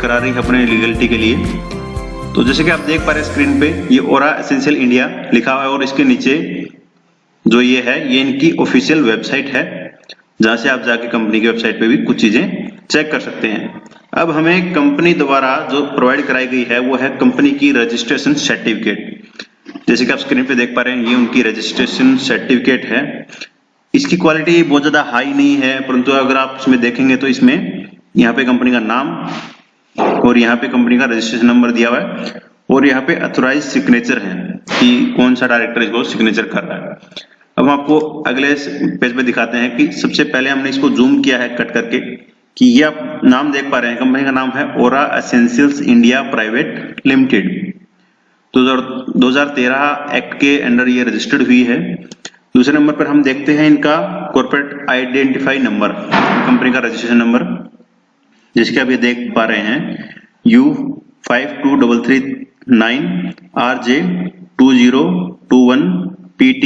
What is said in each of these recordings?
करा रही है अपने लीगलिटी के लिए। तो जैसे कि आप देख पा रहे हैं स्क्रीन पे ये ओरा एसेंशियल इंडिया लिखा हुआ है और इसके नीचे जो ये है ये इनकी ऑफिशियल वेबसाइट है, जहां से आप जाके कंपनी की वेबसाइट पे भी कुछ चीजें चेक कर सकते हैं। अब हमें कंपनी द्वारा जो प्रोवाइड कराई गई है वो है कंपनी की रजिस्ट्रेशन सर्टिफिकेट। जैसे कि आप स्क्रीन पे देख पा रहे हैं ये उनकी रजिस्ट्रेशन सर्टिफिकेट है। इसकी क्वालिटी बहुत ज्यादा हाई नहीं है, परंतु अगर आप इसमें देखेंगे तो इसमें यहाँ पे कंपनी का नाम और यहाँ पे कंपनी का रजिस्ट्रेशन नंबर दिया हुआ है और यहाँ पे अथोराइज सिग्नेचर है कि कौन सा डायरेक्टर इसको सिग्नेचर कर रहा है। अब हम आपको अगले पेज पे दिखाते हैं कि सबसे पहले हमने इसको जूम किया है कट करके कि ये आप नाम देख पा रहे हैं, कंपनी का नाम है Aura essentials India private limited. 2013 act के अंडर ये रजिस्टर्ड हुई है। दूसरे नंबर पर हम देखते हैं इनका कॉर्पोरेट आइडेंटिफाई नंबर, कंपनी का रजिस्ट्रेशन नंबर, जिसके आप ये देख पा रहे हैं U52339RJ2021PT।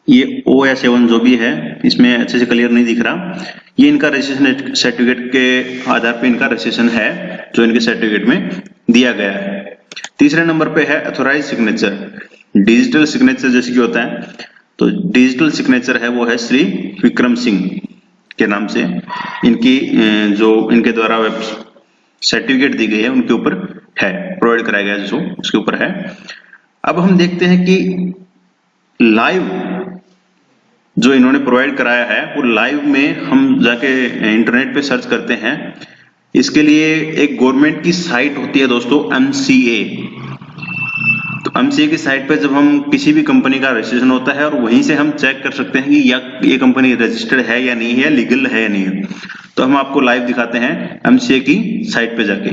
ये OS7 जो भी है इसमें अच्छे से क्लियर नहीं दिख रहा, ये इनका रजिस्ट्रेशन सर्टिफिकेट के आधार पे इनका रजिस्ट्रेशन है जो इनके सर्टिफिकेट में दिया गया है। तीसरे नंबर पे है अथोराइज सिग्नेचर। डिजिटल सिग्नेचर जैसे कि होता है, तो डिजिटल सिग्नेचर है वो है श्री विक्रम सिंह के नाम से। इनकी जो इनके द्वारा वेब सर्टिफिकेट दी गई है उनके ऊपर है, प्रोवाइड कराया गया जो उसके ऊपर है। अब हम देखते हैं कि लाइव जो इन्होंने प्रोवाइड कराया है वो लाइव में हम जाके इंटरनेट पे सर्च करते हैं। इसके लिए एक गवर्नमेंट की साइट होती है दोस्तों MCA। तो MCA की साइट पे जब हम किसी भी कंपनी का रजिस्ट्रेशन होता है और वहीं से हम चेक कर सकते हैं कि ये कंपनी रजिस्टर्ड है या नहीं है, लीगल है या नहीं है। तो हम आपको लाइव दिखाते हैं MCA की साइट पे जाके।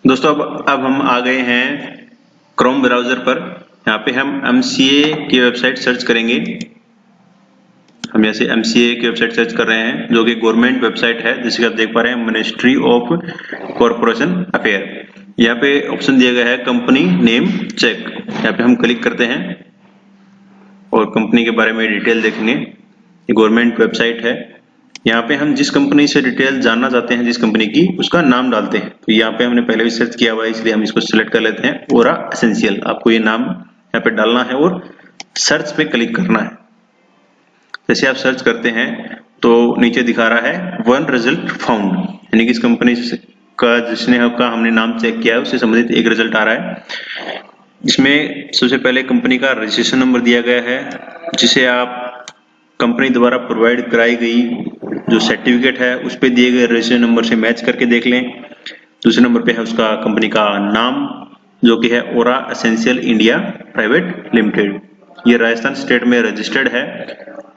दोस्तों अब हम आ गए हैं क्रोम ब्राउजर पर। यहाँ पे हम MCA की वेबसाइट सर्च करेंगे। हम यहाँ से MCA की वेबसाइट सर्च कर रहे हैं जो कि गवर्नमेंट वेबसाइट है, जैसे कि आप देख पा रहे हैं मिनिस्ट्री ऑफ कॉर्पोरेशन अफेयर। यहाँ पे ऑप्शन दिया गया है कंपनी नेम चेक। यहाँ पे हम क्लिक करते हैं और कंपनी के बारे में डिटेल देखेंगे। ये गवर्नमेंट वेबसाइट है। यहाँ पे हम जिस कंपनी से डिटेल जानना चाहते हैं, जिस कंपनी की, उसका नाम डालते हैं। तो यहाँ पे हमने पहले भी सर्च किया हुआ है इसलिए हम इसको सिलेक्ट कर लेते हैं, ओरा एसेंशियल। आपको ये नाम यहाँ पे डालना है और सर्च पे क्लिक करना है। जैसे आप सर्च करते हैं तो नीचे दिखा रहा है वन रिजल्ट फाउंड, यानी कि इस कंपनी का जिसने हमने नाम चेक किया है उससे संबंधित एक रिजल्ट आ रहा है। इसमें सबसे पहले कंपनी का रजिस्ट्रेशन नंबर दिया गया है, जिसे आप कंपनी द्वारा प्रोवाइड कराई गई जो सर्टिफिकेट है उस पे दिए गए रजिस्ट्रेशन नंबर से मैच करके देख लें। दूसरे नंबर पे है उसका कंपनी का नाम जो कि है ओरा एसेंशियल इंडिया प्राइवेट लिमिटेड। ये राजस्थान स्टेट में रजिस्टर्ड है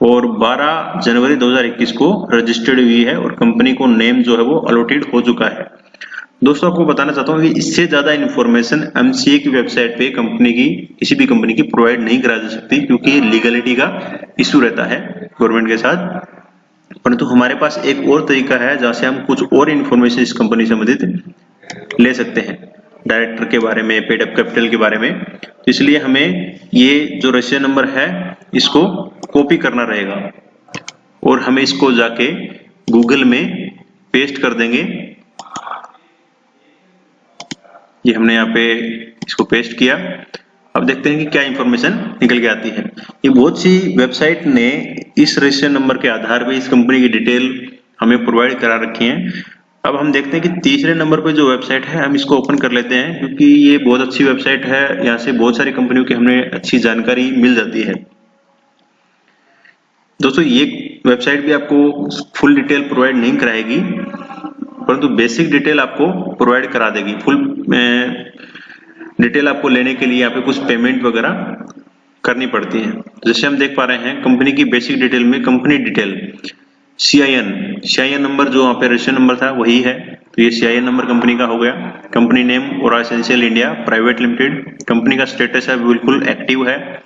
और 12 जनवरी 2021 को रजिस्टर्ड हुई है और कंपनी को नेम जो है वो अलॉटेड हो चुका है। दोस्तों आपको बताना चाहता हूँ कि इससे ज्यादा इन्फॉर्मेशन MCA की वेबसाइट पे कंपनी की किसी भी कंपनी की प्रोवाइड नहीं करा जा सकती, क्योंकि लीगलिटी का इशू रहता है गवर्नमेंट के साथ। परंतु हमारे पास एक और तरीका है जहाँ से हम कुछ और इन्फॉर्मेशन इस कंपनी से संबंधित ले सकते हैं, डायरेक्टर के बारे में, पेड अप कैपिटल के बारे में। इसलिए हमें ये जो रजिस्ट्रेशन नंबर है इसको कॉपी करना रहेगा और हमें इसको जाके गूगल में पेस्ट कर देंगे। ये हमने यहाँ पे इसको पेस्ट किया। अब देखते हैं कि क्या इंफॉर्मेशन निकल के आती है। ये बहुत सी वेबसाइट ने इस रजिस्ट्रेशन नंबर के आधार पे इस कंपनी की डिटेल हमें प्रोवाइड करा रखी है। अब हम देखते हैं कि तीसरे नंबर पे जो वेबसाइट है हम इसको ओपन कर लेते हैं, क्योंकि ये बहुत अच्छी वेबसाइट है। यहाँ से बहुत सारी कंपनियों की हमें अच्छी जानकारी मिल जाती है। दोस्तों ये वेबसाइट भी आपको फुल डिटेल प्रोवाइड नहीं कराएगी, परंतु बेसिक डिटेल आपको प्रोवाइड करा देगी। फुल डिटेल आपको लेने के लिए यहाँ पे कुछ पेमेंट वगैरह करनी पड़ती है। जैसे हम देख पा रहे हैं कंपनी की बेसिक डिटेल में कंपनी डिटेल CIN नंबर जो वहाँ पे रजिस्ट्रेशन नंबर था वही है, तो ये CIN नंबर कंपनी का हो गया। Company name Aura essential India private limited. Company का स्टेटस है बिल्कुल एक्टिव है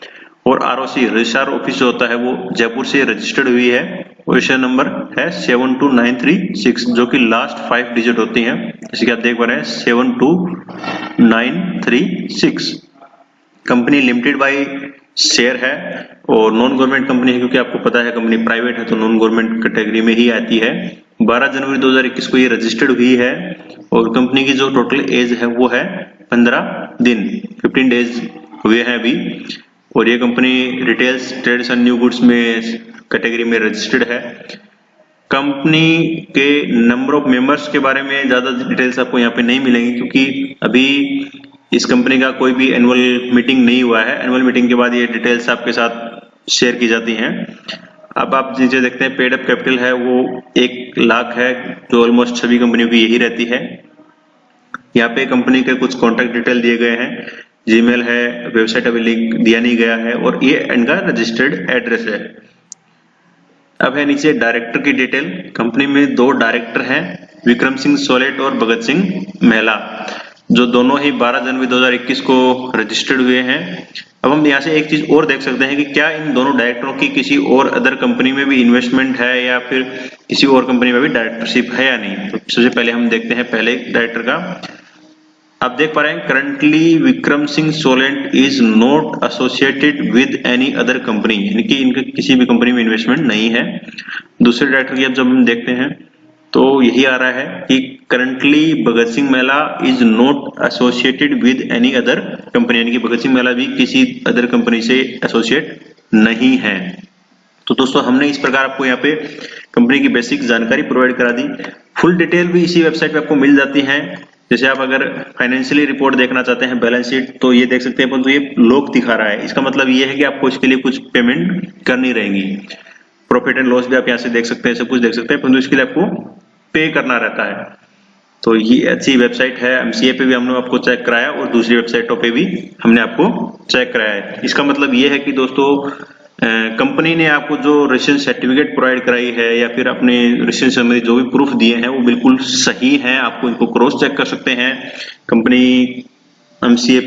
और ROC रजिस्ट्रार ऑफिस जो होता है वो जयपुर से रजिस्टर्ड हुई है। रजिस्ट्रेशन नंबर है 72936 जो कि लास्ट 5 डिजिट होती हैं, जैसे कि आप देख पा रहे हैं 72936। कंपनी लिमिटेड बाय शेयर है और नॉन गवर्नमेंट कंपनी है, क्योंकि आपको पता है कंपनी प्राइवेट है तो नॉन गवर्नमेंट कैटेगरी में ही आती है। 12 जनवरी 2021 को ये रजिस्टर्ड हुई है और कंपनी की जो टोटल एज है वो है 15 दिन, 15 डेज हुए हैं अभी। और ये company retails, trades and new goods में कैटेगरी में रजिस्टर्ड है। कंपनी के नंबर ऑफ मेंबर्स के बारे में ज्यादा डिटेल्स आपको यहाँ पे नहीं मिलेंगी, क्योंकि अभी इस कंपनी का कोई भी एनुअल मीटिंग नहीं हुआ है। एनुअल मीटिंग के बाद ये डिटेल्स आपके साथ शेयर की जाती हैं। अब आप नीचे देखते हैं पेड अप कैपिटल है वो 1 लाख है, जो ऑलमोस्ट सभी कंपनियों की यही रहती है। यहाँ पे कंपनी के कुछ कॉन्टैक्ट डिटेल दिए गए हैं, जीमेल है, वेबसाइट अभी लिंक दिया नहीं गया है और ये इनका रजिस्टर्ड एड्रेस है। अब है नीचे डायरेक्टर की डिटेल। कंपनी में 2 डायरेक्टर हैं, विक्रम सिंह सोलेट और भगत सिंह मेहला, जो दोनों ही 12 जनवरी 2021 को रजिस्टर्ड हुए हैं। अब हम यहाँ से एक चीज और देख सकते हैं कि क्या इन दोनों डायरेक्टरों की किसी और अदर कंपनी में भी इन्वेस्टमेंट है या फिर किसी और कंपनी में भी डायरेक्टरशिप है या नहीं। तो सबसे पहले हम देखते हैं पहले डायरेक्टर का। आप देख पा रहे हैं currently Vikram Singh Solent is not associated with any other company, यानी कि इनके किसी भी कंपनी में इन्वेस्टमेंट नहीं है। दूसरे डायरेक्टर की अब जब हम देखते हैं तो यही आ रहा है कि currently Bhagat Singh Mehla is not associated with any other company, यानी कि भगत सिंह मेहला भी किसी अदर कंपनी से एसोसिएट नहीं है। तो दोस्तों हमने इस प्रकार आपको यहाँ पे कंपनी की बेसिक जानकारी प्रोवाइड करा दी। फुल डिटेल भी इसी वेबसाइट पे आपको मिल जाती है। जैसे आप अगर फाइनेंशियली रिपोर्ट देखना चाहते हैं, बैलेंस शीट, तो ये देख सकते हैं, तो ये लॉक दिखा रहा है। इसका मतलब ये है कि आपको इसके लिए कुछ पेमेंट करनी रहेगी। प्रॉफिट एंड लॉस भी आप यहाँ से देख सकते हैं, सब कुछ देख सकते हैं, परंतु इसके लिए आपको पे करना रहता है। तो ये अच्छी वेबसाइट है। एमसीए पे भी हमने आपको चेक कराया और दूसरी वेबसाइटों पे भी हमने आपको चेक कराया है। इसका मतलब ये है कि दोस्तों कंपनी ने आपको जो रजिस्ट्रेशन सर्टिफिकेट प्रोवाइड कराई है या फिर अपने रजिस्ट्रेशन संबंधी जो भी प्रूफ दिए हैं वो बिल्कुल सही हैं। आपको इनको क्रॉस चेक कर सकते हैं। Company MCA